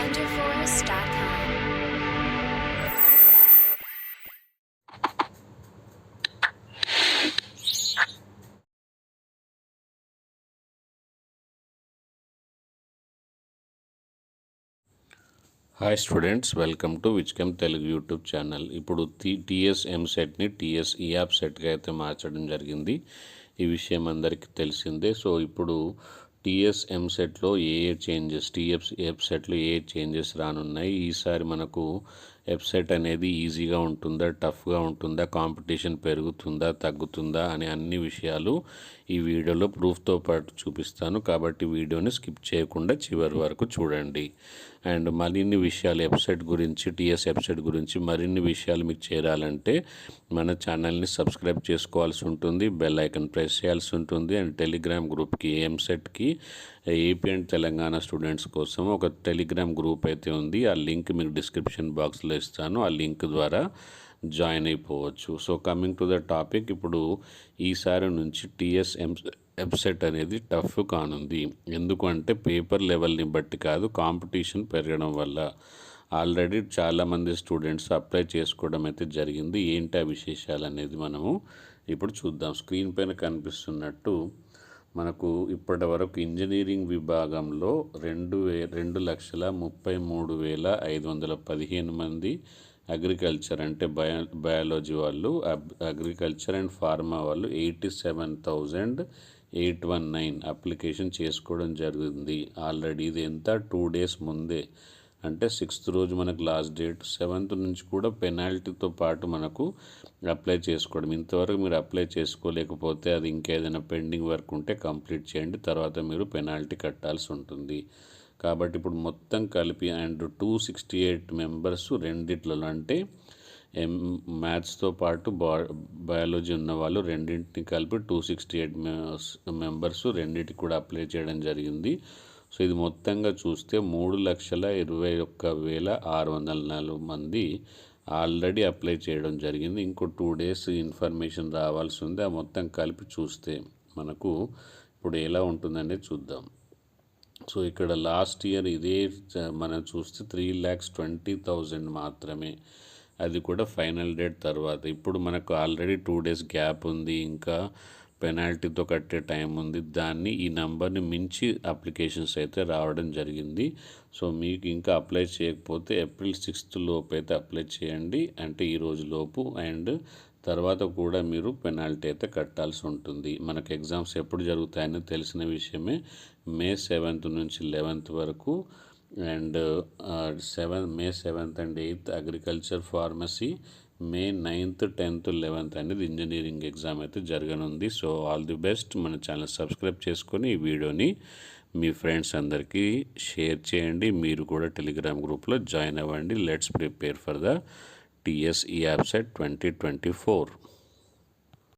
wonderforce.com. Hi students, welcome to విచ్కెమ్ Telugu YouTube channel. ఇప్పుడు TS ఎంసెట్ని టీఎస్ ఈయాప్ సెట్గా అయితే మార్చడం జరిగింది. ఈ విషయం అందరికీ తెలిసిందే. సో ఇప్పుడు టీఎస్ ఎంసెట్లో ఏ చేంజెస్, టీఎస్ వెబ్సైట్లో ఏ చేంజెస్ రానున్నాయి, ఈసారి మనకు వెబ్సైట్ అనేది ఈజీగా ఉంటుందా, టఫ్గా ఉంటుందా, కాంపిటీషన్ పెరుగుతుందా, తగ్గుతుందా అనే అన్ని విషయాలు ఈ వీడియోలో ప్రూఫ్తో పాటు చూపిస్తాను. కాబట్టి వీడియోని స్కిప్ చేయకుండా చివరి వరకు చూడండి. అండ్ మరిన్ని విషయాలు వెబ్సైట్ గురించి, టీఎస్ వెబ్సైట్ గురించి మరిన్ని విషయాలు మీకు చేరాలంటే మన ఛానల్ని సబ్స్క్రైబ్ చేసుకోవాల్సి ఉంటుంది, బెల్ ఐకన్ ప్రెస్ చేయాల్సి ఉంటుంది. అండ్ టెలిగ్రామ్ గ్రూప్కి, ఎంసెట్కి, ఏపీ అండ్ తెలంగాణ స్టూడెంట్స్ కోసం ఒక టెలిగ్రామ్ గ్రూప్ అయితే ఉంది. ఆ లింక్ మీకు డిస్క్రిప్షన్ బాక్స్లో ఇస్తాను. ఆ లింక్ ద్వారా జాయిన్ అయిపోవచ్చు. So coming to the topic, ఇప్పుడు ఈసారి నుంచి టీఎస్ వెబ్సైట్ అనేది టఫ్ కానుంది. ఎందుకంటే పేపర్ లెవెల్ని బట్టి కాదు, కాంపిటీషన్ పెరగడం వల్ల. ఆల్రెడీ చాలామంది స్టూడెంట్స్ అప్లై చేసుకోవడం అయితే జరిగింది. ఏంటి ఆ విశేషాలు అనేది మనము ఇప్పుడు చూద్దాం. స్క్రీన్ పైన కనిపిస్తున్నట్టు మనకు ఇప్పటి వరకు ఇంజనీరింగ్ విభాగంలో 2,33,515 మంది, అగ్రికల్చర్ అంటే బయాలజీ వాళ్ళు, అగ్రికల్చర్ అండ్ ఫార్మా వాళ్ళు 87,819 అప్లికేషన్ చేసుకోవడం జరిగింది ఆల్రెడీ. ఇది ఎంత 2 days ముందే, అంటే 6th రోజు మనకు లాస్ట్ డేట్. 7th నుంచి కూడా పెనాల్టీతో పాటు మనకు అప్లై చేసుకోవడం. ఇంతవరకు మీరు అప్లై చేసుకోలేకపోతే అది ఇంకేదైనా పెండింగ్ వర్క్ ఉంటే కంప్లీట్ చేయండి, తర్వాత మీరు పెనాల్టీ కట్టాల్సి ఉంటుంది. కాబట్టి ఇప్పుడు మొత్తం కలిపి అండ్ 268 మెంబర్స్ రెండిట్లలో, అంటే మ్యాథ్స్తో పాటు బయాలజీ ఉన్న వాళ్ళు రెండింటిని కలిపి 268 మెంబర్స్ రెండింటికి కూడా అప్లై చేయడం జరిగింది. సో ఇది మొత్తంగా చూస్తే 3,21,604 మంది ఆల్రెడీ అప్లై చేయడం జరిగింది. ఇంకో 2 days ఇన్ఫర్మేషన్ రావాల్సి ఉంది. ఆ మొత్తం కలిపి చూస్తే మనకు ఇప్పుడు ఎలా ఉంటుందనేది చూద్దాం. సో ఇక్కడ లాస్ట్ ఇయర్ ఇదే మనం చూస్తే 3,20,000 మాత్రమే, అది కూడా ఫైనల్ డేట్ తర్వాత. ఇప్పుడు మనకు ఆల్రెడీ 2 days గ్యాప్ ఉంది, ఇంకా పెనాల్టీతో కట్టే టైం ఉంది. దాన్ని ఈ నెంబర్ని మించి అప్లికేషన్స్ అయితే రావడం జరిగింది. సో మీకు ఇంకా అప్లై చేయకపోతే April 6th లోపు అయితే అప్లై చేయండి, అంటే ఈ రోజు లోపు. అండ్ తర్వాత కూడా మీరు పెనాల్టీ అయితే కట్టాల్సి ఉంటుంది. మనకు ఎగ్జామ్స్ ఎప్పుడు జరుగుతాయని తెలిసిన విషయమే. May 7th నుంచి 11th వరకు, and May 7th and 8th agriculture, pharmacy, May 9th, 10th, 11th అనేది ఇంజనీరింగ్ ఎగ్జామ్ అయితే జరగనుంది. So all the best. మన ఛానల్ సబ్స్క్రైబ్ చేసుకొని ఈ వీడియోని మీ ఫ్రెండ్స్ అందరికీ షేర్ చేయండి. మీరు కూడా టెలిగ్రామ్ గ్రూప్లో జాయిన్ అవ్వండి. Let's prepare for the TS EAP set 2024.